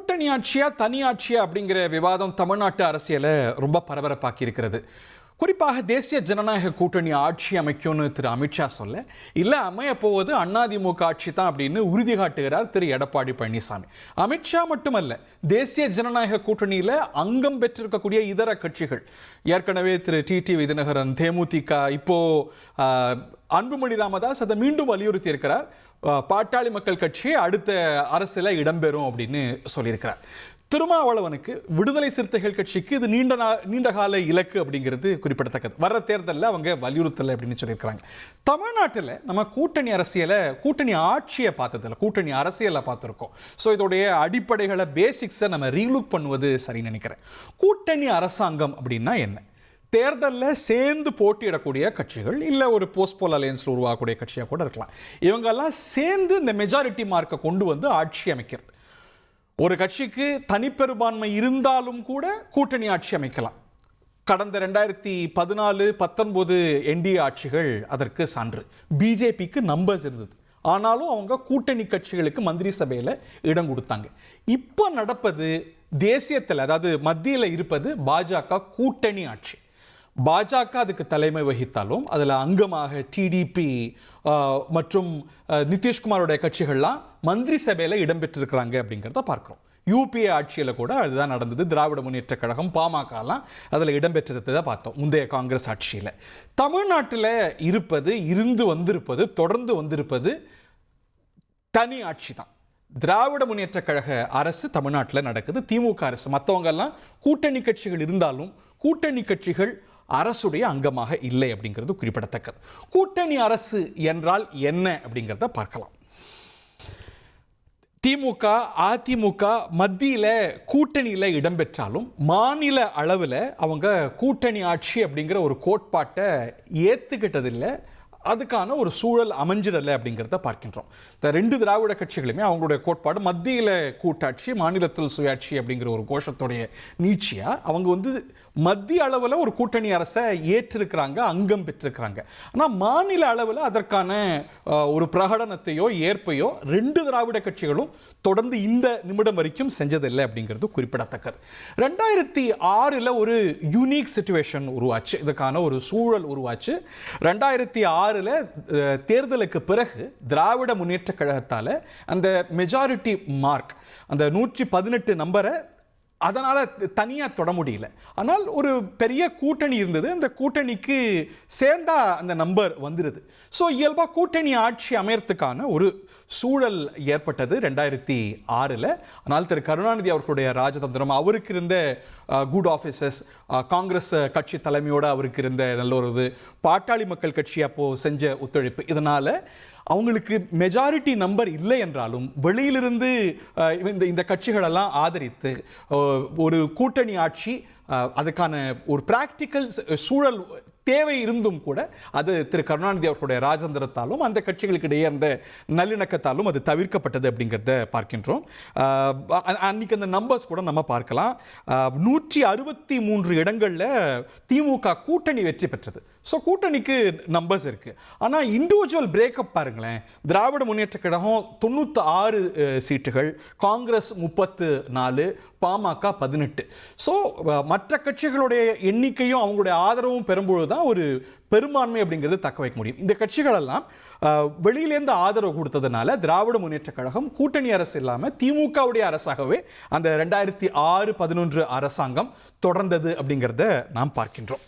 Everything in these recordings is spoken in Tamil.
கூட்டணி ஆட்சியா தனி ஆட்சியா அப்படிங்கிற விவாதம் தமிழ்நாட்டு அரசியலை ரொம்ப பரபரப்பாக்கி இருக்கிறது. குறிப்பாக தேசிய ஜனநாயக கூட்டணி ஆட்சி அமைக்கும்னு திரு அமித்ஷா சொல்ல, இல்லை அமைய போவது அதிமுக ஆட்சி தான் அப்படின்னு உறுதி காட்டுகிறார் திரு எடப்பாடி பழனிசாமி. அமித்ஷா மட்டுமல்ல, தேசிய ஜனநாயக கூட்டணியில் அங்கம் பெற்றிருக்கக்கூடிய இதர கட்சிகள், ஏற்கனவே திரு டிடிவி தினகரன், தேமுதிக, இப்போ அன்புமணி ராமதாஸ் அதை மீண்டும் வலியுறுத்தி இருக்கிறார். பாட்டாளி மக்கள் கட்சி அடுத்த அரசில் இடம்பெறும் அப்படின்னு சொல்லியிருக்கிறார். திருமாவளவனுக்கு விடுதலை சிறுத்தைகள் கட்சிக்கு இது நீண்ட கால இலக்கு அப்படிங்கிறது குறிப்பிடத்தக்கது. வர்ற தேர்தலில் அவங்க வலியுறுத்தலை அப்படின்னு சொல்லியிருக்கிறாங்க. தமிழ்நாட்டில் நம்ம கூட்டணி அரசியலை, கூட்டணி ஆட்சியை பார்த்ததில்ல, கூட்டணி அரசியலை பார்த்துருக்கோம். ஸோ இதோடைய அடிப்படைகளை, பேசிக்ஸை நம்ம ரீலுக் பண்ணுவது சரின்னு நினைக்கிறேன். கூட்டணி அரசாங்கம் அப்படின்னா என்ன? தேர்தலில் சேர்ந்து போட்டியிடக்கூடிய கட்சிகள், இல்லை ஒரு போஸ்ட்போல் அலையன்ஸில் உருவாகக்கூடிய கட்சியாக கூட இருக்கலாம். இவங்கெல்லாம் சேர்ந்து இந்த மெஜாரிட்டி மார்க்கை கொண்டு வந்து ஆட்சி அமைக்கிறது. ஒரு கட்சிக்கு தனிப்பெரும்பான்மை இருந்தாலும் கூட கூட்டணி ஆட்சி அமைக்கலாம். கடந்த 2014-19 என்டிஏ ஆட்சிகள் அதற்கு சான்று. பிஜேபிக்கு நம்பர்ஸ் இருந்தது, ஆனாலும் அவங்க கூட்டணி கட்சிகளுக்கு மந்திரி சபையில் இடம் கொடுத்தாங்க. இப்போ நடப்பது தேசியத்தில், அதாவது மத்தியில் இருப்பது பாஜக கூட்டணி ஆட்சி. பாஜக அதுக்கு தலைமை வகித்தாலும் அதில் அங்கமாக டிடிபி மற்றும் நிதிஷ்குமாரோடைய கட்சிகள்லாம் மந்திரி சபையில் இடம்பெற்றிருக்கிறாங்க அப்படிங்கிறத பார்க்குறோம். யூபிஏ ஆட்சியில் கூட அதுதான் நடந்தது. திராவிட முன்னேற்ற கழகம், பாமகலாம் அதில் இடம்பெற்றிருந்ததை பார்த்தோம் முந்தைய காங்கிரஸ் ஆட்சியில். தமிழ்நாட்டில் இருப்பது, இருந்து வந்திருப்பது, தொடர்ந்து வந்திருப்பது தனி ஆட்சி தான். திராவிட முன்னேற்ற கழக அரசு தமிழ்நாட்டில் நடக்குது, திமுக அரசு. மற்றவங்கெல்லாம் கூட்டணி கட்சிகள் இருந்தாலும் கூட்டணி கட்சிகள் அரசுடைய அங்கமாக இல்லை அப்படிங்கிறது குறிப்பிடத்தக்கது. கூட்டணி அரசு என்றால் என்ன அப்படிங்கிறத பார்க்கலாம். திமுக, அதிமுக மத்தியில் கூட்டணியில் இடம்பெற்றாலும் மாநில அளவில் அவங்க கூட்டணி ஆட்சி அப்படிங்கிற ஒரு கோட்பாட்டை ஏற்றுக்கிட்டதில்லை, அதுக்கான ஒரு சூழல் அமைஞ்சிடலை அப்படிங்கிறத பார்க்கின்றோம். இந்த ரெண்டு திராவிட கட்சிகளுமே அவங்களுடைய கோட்பாடு மத்தியில் கூட்டாட்சி, மாநிலத்தில் சுயாட்சி அப்படிங்கிற ஒரு கோஷத்துடைய நீட்சியாக அவங்க மத்திய அளவில் ஒரு கூட்டணி அரசை ஏற்றிருக்கிறாங்க, அங்கம் பெற்றிருக்கிறாங்க. ஆனால் மாநில அளவில் அதற்கான ஒரு பிரகடனத்தையோ ஏற்பையோ ரெண்டு திராவிட கட்சிகளும் தொடர்ந்து இந்த நிமிடம் வரைக்கும் செஞ்சதில்லை அப்படிங்கிறது குறிப்பிடத்தக்கது. 2006 ஒரு யூனிக் சிச்சுவேஷன் உருவாச்சு, இதுக்கான ஒரு சூழல் உருவாச்சு. 2006 தேர்தலுக்கு பிறகு திராவிட முன்னேற்ற கழகத்தால் அந்த மெஜாரிட்டி மார்க், அந்த 118 நம்பரை அதனால் தனியாக தொட முடியல. ஆனால் ஒரு பெரிய கூட்டணி இருந்தது, அந்த கூட்டணிக்கு சேர்ந்தா அந்த நம்பர் வந்துடுது. ஸோ இயல்பாக கூட்டணி ஆட்சி அமையறதுக்கான ஒரு சூழல் ஏற்பட்டது 2006. ஆனால் திரு கருணாநிதி அவர்களுடைய ராஜதந்திரம், அவருக்கு இருந்த குட் ஆஃபீஸர்ஸ், காங்கிரஸ் கட்சி தலைமையோடு அவருக்கு இருந்த நல்லுறவு, பாட்டாளி மக்கள் கட்சி அப்போது செஞ்ச ஒத்துழைப்பு, இதனால் அவங்களுக்கு மெஜாரிட்டி நம்பர் இல்லை என்றாலும் வெளியிலிருந்து இந்த கட்சிகளெல்லாம் ஆதரித்து ஒரு கூட்டணி ஆட்சி, அதுக்கான ஒரு பிராக்டிக்கல் சூழல் தேவை இருந்தும் கூட அது திரு கருணாநிதி அவர்களுடைய ராஜதந்திரத்தாலும் அந்த கட்சிகளுக்கு இடையே அந்த நல்லிணக்கத்தாலும் அது தவிர்க்கப்பட்டது அப்படிங்கிறத பார்க்கின்றோம். அன்னைக்கு அந்த நம்பர்ஸ் கூட நம்ம பார்க்கலாம். 163 இடங்களில் திமுக கூட்டணி வெற்றி பெற்றது. ஸோ கூட்டணிக்கு நம்பர்ஸ் இருக்குது. ஆனால் இண்டிவிஜுவல் பிரேக்கப் பாருங்களேன். திராவிட முன்னேற்ற கழகம் 96 சீட்டுகள், காங்கிரஸ் 34, பாமக 18. ஸோ மற்ற கட்சிகளுடைய எண்ணிக்கையும் அவங்களுடைய ஆதரவும் பெறும்பொழுது தான் ஒரு பெரும்பான்மை அப்படிங்கிறது தக்க வைக்க முடியும். இந்த கட்சிகளெல்லாம் வெளியிலேருந்து ஆதரவு கொடுத்ததுனால திராவிட முன்னேற்ற கழகம் கூட்டணி அரசு இல்லாமல் திமுகவுடைய அரசாகவே அந்த 2006-11 அரசாங்கம் தொடர்ந்தது அப்படிங்கிறத நாம் பார்க்கின்றோம்.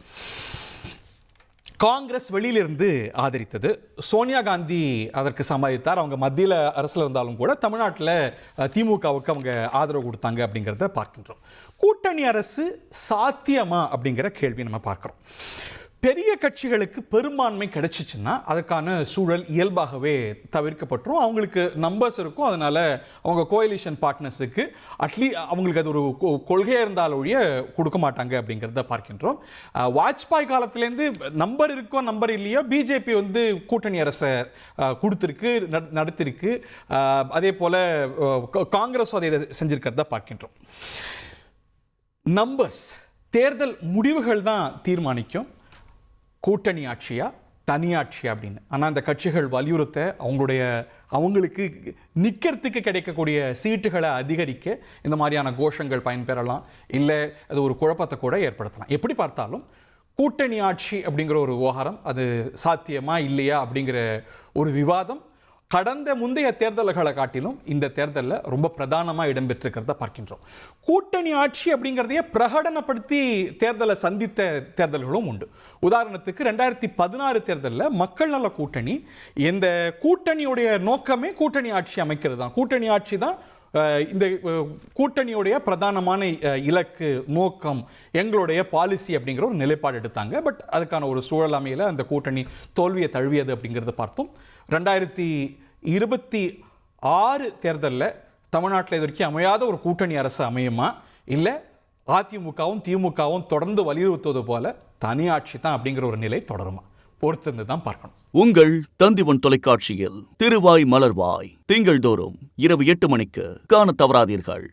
காங்கிரஸ் வெளியிலிருந்து ஆதரித்தது, சோனியா காந்தி அதற்கு சம்மதித்தார். அவங்க மத்தியில் அரசில் இருந்தாலும் கூட தமிழ்நாட்டில் திமுகவுக்கு அவங்க ஆதரவு கொடுத்தாங்க அப்படிங்கிறத பார்க்கின்றோம். கூட்டணி அரசு சாத்தியமா அப்படிங்கிற கேள்வி நம்ம பார்க்குறோம். பெரிய கட்சிகளுக்கு பெரும்பான்மை கிடைச்சிச்சுன்னா அதுக்கான சூழல் இயல்பாகவே தவிர்க்கப்பட்டுரும். அவங்களுக்கு நம்பர்ஸ் இருக்கும், அதனால் அவங்க கோயலிஷன் பார்ட்னர்ஸுக்கு அவங்களுக்கு அது ஒரு கொள்கையாக இருந்தால் ஒழிய கொடுக்க மாட்டாங்க அப்படிங்கிறத பார்க்கின்றோம். வாஜ்பாய் காலத்திலேருந்து நம்பர் இருக்கோ நம்பர் இல்லையோ பிஜேபி கூட்டணி அரசை கொடுத்துருக்கு, நடத்திருக்கு. அதே போல் காங்கிரஸும் அதை செஞ்சிருக்கிறத பார்க்கின்றோம். நம்பர்ஸ், தேர்தல் முடிவுகள் தான் தீர்மானிக்கும் கூட்டணி ஆட்சியா தனியாட்சி அப்படின்னு. ஆனால் அந்த கட்சிகள் வலியுறுத்த அவங்களுக்கு நிற்கிறதுக்கு கிடைக்கக்கூடிய சீட்டுகளை அதிகரிக்க இந்த மாதிரியான கோஷங்கள் பயன்பெறலாம், இல்லை அது ஒரு குழப்பத்தை கூட ஏற்படுத்தலாம். எப்படி பார்த்தாலும் கூட்டணி ஆட்சி அப்படிங்கிற ஒரு விவகாரம் அது சாத்தியமா இல்லையா அப்படிங்கிற ஒரு விவாதம் கடந்த முந்தைய தேர்தல்களை காட்டிலும் இந்த தேர்தலில் ரொம்ப பிரதானமாக இடம்பெற்றிருக்கிறத பார்க்கின்றோம். கூட்டணி ஆட்சி அப்படிங்கிறதையே பிரகடனப்படுத்தி தேர்தலை சந்தித்த தேர்தல்களும் உண்டு. உதாரணத்துக்கு 2016 தேர்தலில் மக்கள் நல கூட்டணி, இந்த கூட்டணியுடைய நோக்கமே கூட்டணி ஆட்சி அமைக்கிறது தான். கூட்டணி ஆட்சி தான் இந்த கூட்டணியுடைய பிரதானமான இலக்கு, நோக்கம், எங்களுடைய பாலிசி அப்படிங்கிற ஒரு நிலைப்பாடு எடுத்தாங்க. பட் அதுக்கான ஒரு சூழல் அமையில அந்த கூட்டணி தோல்வியை தழுவியது அப்படிங்கிறத பார்த்தோம். 2026 தேர்தலில் தமிழ்நாட்டில் இது வரைக்கும் அமையாத ஒரு கூட்டணி அரசு அமையுமா, இல்லை அதிமுகவும் திமுகவும் தொடர்ந்து வலியுறுத்துவது போல தனியாட்சி தான் அப்படிங்கிற ஒரு நிலை தொடருமா, பொறுத்திருந்து தான் பார்க்கணும். உங்கள் தந்திவன் தொலைக்காட்சியில் திருவாய் மலர்வாய் திங்கள்தோறும் இரவு 8 மணிக்கு காண தவறாதீர்கள்.